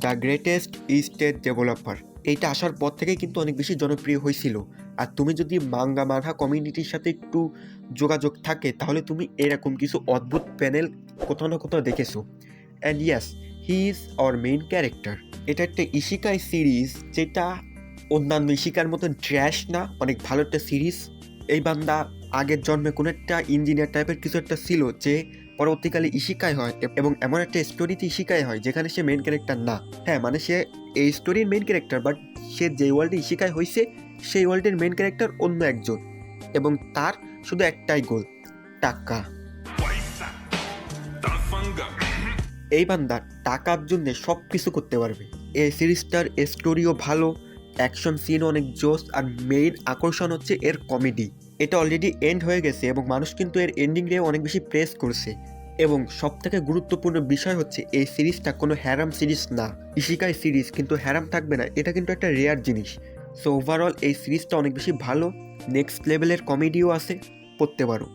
The greatest state developer. এইটা আসার পর থেকেই কিন্তু অনেক বেশি জনপ্রিয় হয়েছিল। আর তুমি যদি মাঙ্গা মানহা কমিউনিটির সাথে একটু যোগাযোগ থাকে তাহলে তুমি এরকম কিছু অদ্ভুত প্যানেল কোথাও না কোথাও দেখেছো। And yes, he is our main character. এটা একটা ইশিকাই সিরিজ, যেটা অন্যান্য ইশিকার মতন ট্র্যাশ না, অনেক ভালো একটা সিরিজ। এই বান্দা আগের জন্মে কোনো একটা ইঞ্জিনিয়ার টাইপের কিছু একটা ছিল, যে পরবর্তীকালে ইশিকাই হয় এবং এমন একটা স্টোরিতে ইশিকাই হয় যেখানে সে মেইন ক্যারেক্টার না। হ্যাঁ, মানে সে এই স্টোরির মেইন ক্যারেক্টার, বাট সে যে ওয়ার্ল্ডে ইশিকাই হয়েছে সেই ওয়ার্ল্ডের মেইন ক্যারেক্টার অন্য একজন, এবং তার শুধু একটাই গোল, টাকা। এই বান্দা টাকার জন্য সব কিছু করতে পারবে। এই সিরিজটার স্টোরিও ভালো, অ্যাকশন সিনও অনেক জোস, আর মেইন আকর্ষণ হচ্ছে এর কমেডি। এটা অলরেডি এন্ড হয়ে গেছে এবং মানুষ কিন্তু এর এন্ডিংয়ে অনেক বেশি প্রেস করছে। এবং সবথেকে গুরুত্বপূর্ণ বিষয় হচ্ছে এই সিরিজটা কোনো হ্যারাম সিরিজ না। ইশিকাই সিরিজ কিন্তু হ্যারাম থাকবে না, এটা কিন্তু একটা রেয়ার জিনিস। সো ওভারঅল এই সিরিজটা অনেক বেশি ভালো, নেক্সট লেভেলের কমেডিও আছে, পড়তে পারো।